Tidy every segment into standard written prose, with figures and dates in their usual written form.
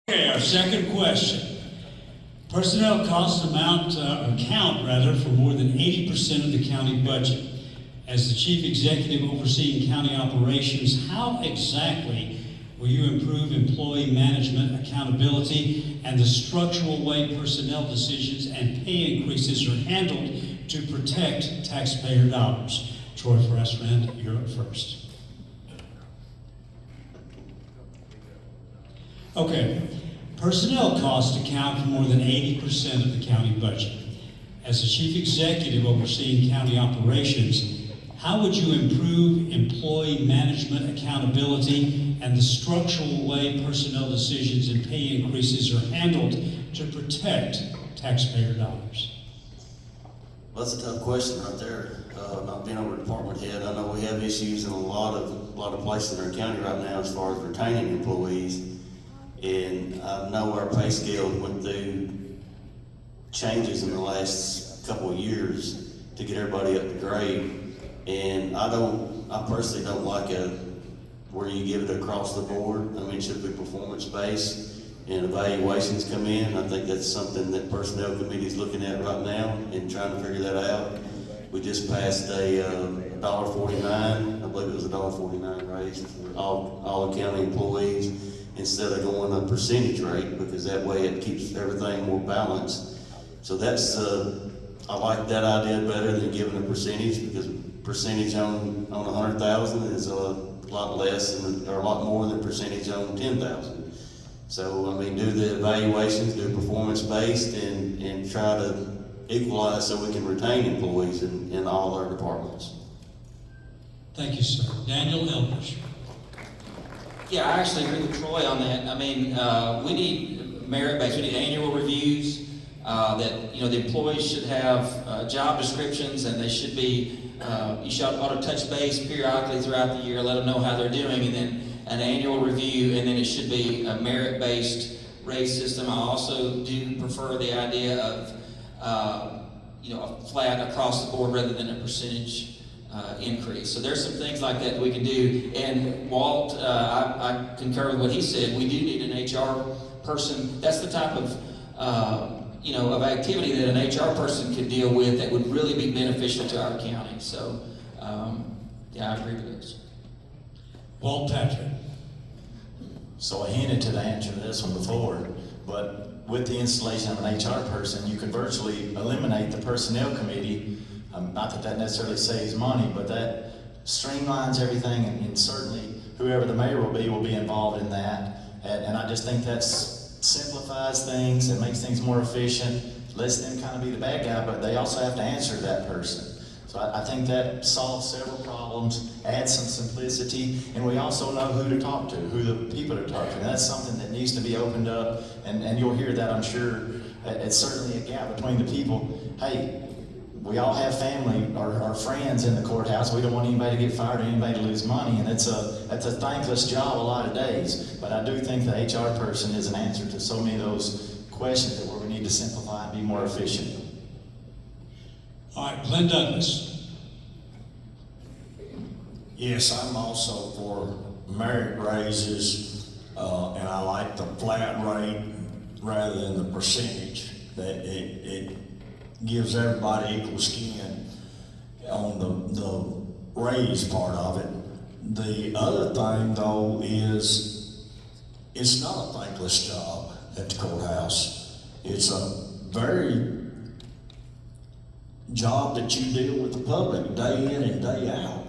Okay, our second question. Personnel costs account for more than 80% of the county budget. As the chief executive overseeing county operations, how exactly will you improve employee management accountability and the structural way personnel decisions and pay increases are handled to protect taxpayer dollars? Troy Frassrand, you're up first. Okay, personnel costs account for more than 80% of the county budget. As the chief executive overseeing county operations, how would you improve employee management accountability and the structural way personnel decisions and pay increases are handled to protect taxpayer dollars? Well, that's a tough question right there. Not being over department head, I know we have issues in a lot of places in our county right now as far as retaining employees. And I know our pay scale went through changes in the last couple of years to get everybody up to grade. And I personally don't like where you give it across the board. I mean, it should be performance-based and evaluations come in. I think that's something that personnel committee is looking at right now and trying to figure that out. We just passed a $1.49, I believe it was a $1.49 raise for all county employees, instead of going a percentage rate, because that way it keeps everything more balanced. So that's, I like that idea better than giving a percentage, because percentage on 100,000 is a lot less or a lot more than percentage on 10,000. So, I mean, do the evaluations, do performance-based, and try to equalize so we can retain employees in all our departments. Thank you, sir. Daniel Eldridge. Yeah, I actually agree with Troy on that. I mean, we need merit-based, we need annual reviews, that, the employees should have job descriptions, and they should be, you should ought to touch base periodically throughout the year, let them know how they're doing, and then an annual review, and then it should be a merit-based raise system. I also do prefer the idea of, a flat across the board rather than a percentage increase. So there's some things like that we can do. And Walt, I concur with what he said. We do need an HR person. That's the type of, of activity that an HR person could deal with that would really be beneficial to our county. So, I agree with this. Walt Patrick. So I hinted to the answer to this one before, but with the installation of an HR person, you could virtually eliminate the personnel committee. Not that that necessarily saves money, but that streamlines everything, and certainly whoever the mayor will be involved in that. And I just think that simplifies things, it makes things more efficient, lets them kind of be the bad guy, but they also have to answer to that person. So I think that solves several problems, adds some simplicity, and we also know who to talk to, who the people to talk to. And that's something that needs to be opened up, and you'll hear that, I'm sure. It's certainly a gap between the people. Hey, we all have family or friends in the courthouse. We don't want anybody to get fired or anybody to lose money, and that's a thankless job a lot of days. But I do think the HR person is an answer to so many of those questions that where we need to simplify and be more efficient. All right, Glen Douglas. Yes, I'm also for merit raises, and I like the flat rate rather than the percentage. That it gives everybody equal skin on the raise part of it. The other thing, though, is it's not a thankless job at the courthouse. It's a very job that you deal with the public day in and day out.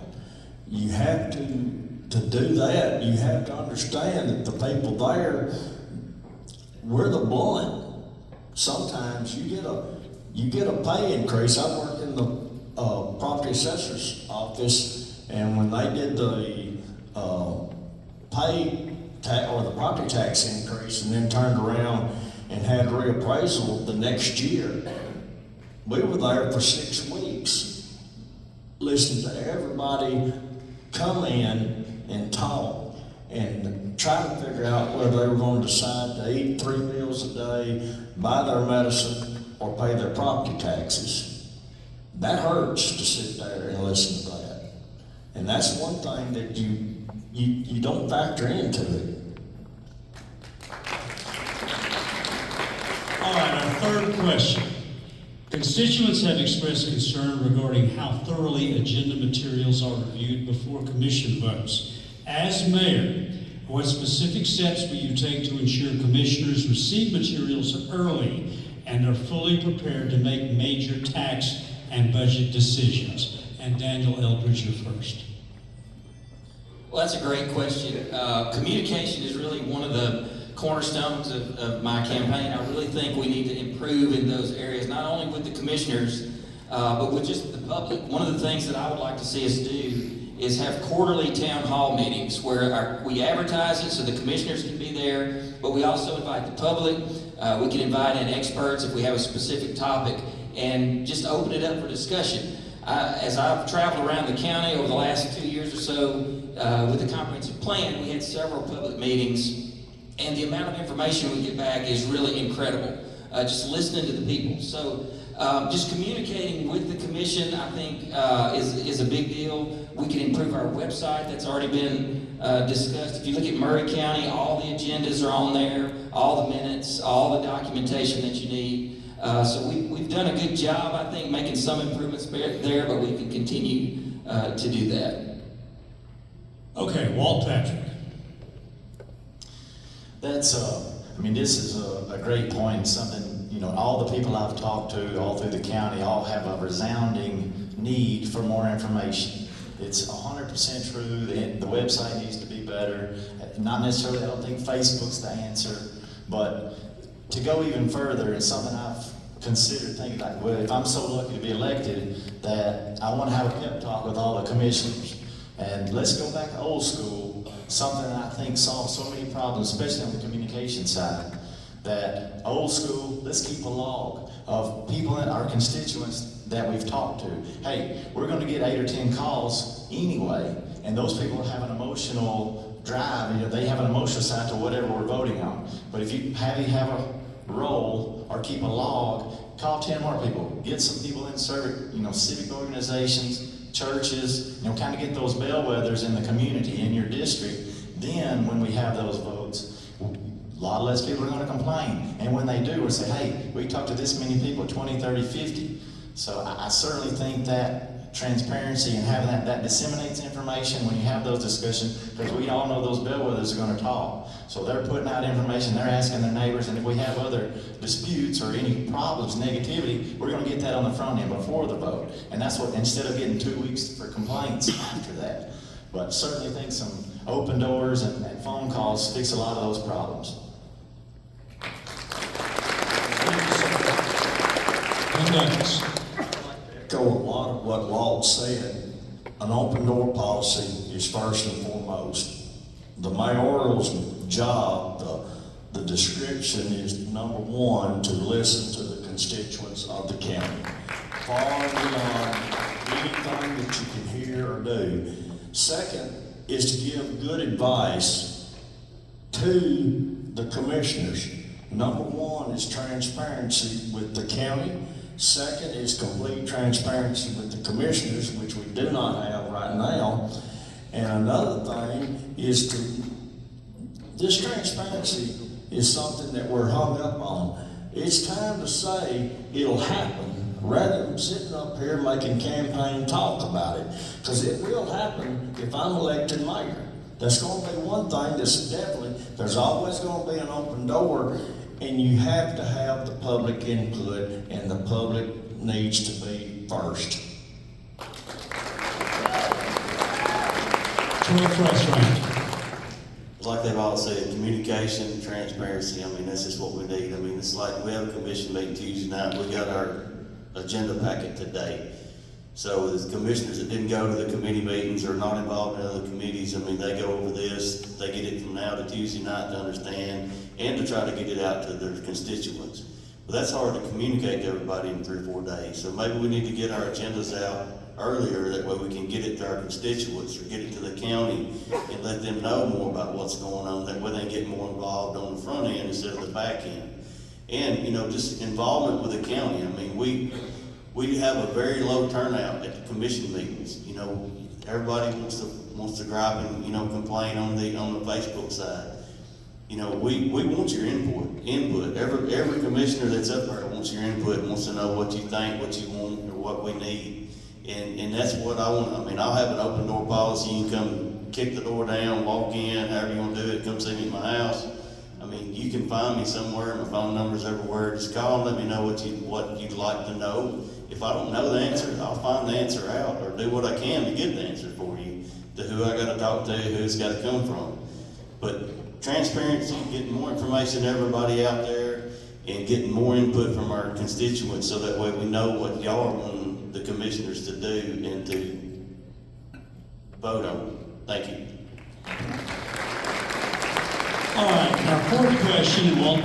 You have to do that, you have to understand that the people there, we're the blunt. Sometimes you get a pay increase. I work in the property assessor's office, and when they did the the property tax increase and then turned around and had reappraisal the next year, we were there for 6 weeks listening to everybody come in and talk and try to figure out whether they were going to decide to eat 3 meals a day, buy their medicine, or pay their property taxes. That hurts to sit there and listen to that. And that's one thing that you don't factor into it. third question. Constituents have expressed concern regarding how thoroughly agenda materials are reviewed before commission votes. As mayor, what specific steps will you take to ensure commissioners receive materials early and are fully prepared to make major tax and budget decisions? And Daniel Eldridge, you're first. Well, that's a great question. Communication is really one of the cornerstones of my campaign. I really think we need to improve in those areas, not only with the commissioners, but with just the public. One of the things that I would like to see us do is have quarterly town hall meetings where we advertise it so the commissioners can be there, but we also invite the public. We can invite in experts if we have a specific topic and just open it up for discussion. As I've traveled around the county over the last 2 years or so with the comprehensive plan, we had several public meetings, and the amount of information we get back is really incredible, just listening to the people. So just communicating with the commission, I think, is a big deal. We can improve our website. That's already been discussed. If you look at Murray County, all the agendas are on there, all the minutes, all the documentation that you need. So we've done a good job, I think, making some improvements there, but we can continue to do that. Okay, Walt Patrick. That's, this is a great point, something, all the people I've talked to all through the county all have a resounding need for more information. It's 100% true, the website needs to be better. Not necessarily, I don't think Facebook's the answer, but to go even further, it's something I've considered thinking like, well, if I'm so lucky to be elected, that I want to have a pep talk with all the commissioners. And let's go back to old school, something that I think solves so many problems, especially on the communication side. That old school, let's keep a log of people in our constituents that we've talked to. Hey, we're going to get 8 or 10 calls anyway, and those people have an emotional drive, they have an emotional side to whatever we're voting on. But if you have a role or keep a log, call 10 more people. Get some people in civic organizations, churches, kind of get those bellwethers in the community, in your district. Then when we have those votes, a lot less people are going to complain. And when they do, we'll say, hey, we talked to this many people, 20, 30, 50. So I certainly think that transparency and having that disseminates information when you have those discussions, because we all know those bellwethers are going to talk. So they're putting out information, they're asking their neighbors, and if we have other disputes or any problems, negativity, we're going to get that on the front end before the vote. And that's what, instead of getting 2 weeks for complaints after that. But certainly think some open doors and phone calls fix a lot of those problems. Glen Douglas. Echo a lot of what Walt said. An open door policy is first and foremost. The mayoral's job, the description is number one, to listen to the constituents of the county. Far beyond anything that you can hear or do. Second is to give good advice to the commissioners. Number one is transparency with the county. Second is complete transparency with the commissioners, which we do not have right now. And another thing is this transparency is something that we're hung up on. It's time to say it'll happen rather than sitting up here making campaign talk about it. Because it will happen if I'm elected mayor. That's going to be one thing that's definitely, there's always going to be an open door. And you have to have the public input, and the public needs to be first. Frassrand. Like they've all said, communication, transparency, that's just what we need. It's like we have a commission meeting Tuesday night, we got our agenda packet today. So the commissioners that didn't go to the committee meetings or not involved in other committees, they go over this, they get it from now to Tuesday night to understand and to try to get it out to their constituents. But that's hard to communicate to everybody in 3 or 4 days. So maybe we need to get our agendas out earlier, that way we can get it to our constituents or get it to the county and let them know more about what's going on. That way they get more involved on the front end instead of the back end. And, just involvement with the county. We have a very low turnout at the commission meetings. Everybody wants to gripe and complain on the Facebook side. you know, we want your input. Every commissioner that's up there wants your input, wants to know what you think, what you want, or what we need. And that's what I want. I mean, I'll have an open door policy. You can come kick the door down, walk in, however you want to do it, come see me at my house. I mean, you can find me somewhere. My phone number's everywhere. Just call and let me know what you'd like to know. If I don't know the answer, I'll find the answer out or do what I can to get the answer for you, to who I got to talk to, who it's got to come from. But transparency, getting more information to everybody out there, and getting more input from our constituents, so that way we know what y'all are wanting the commissioners to do and to vote on. Thank you. All right, our fourth question, Walt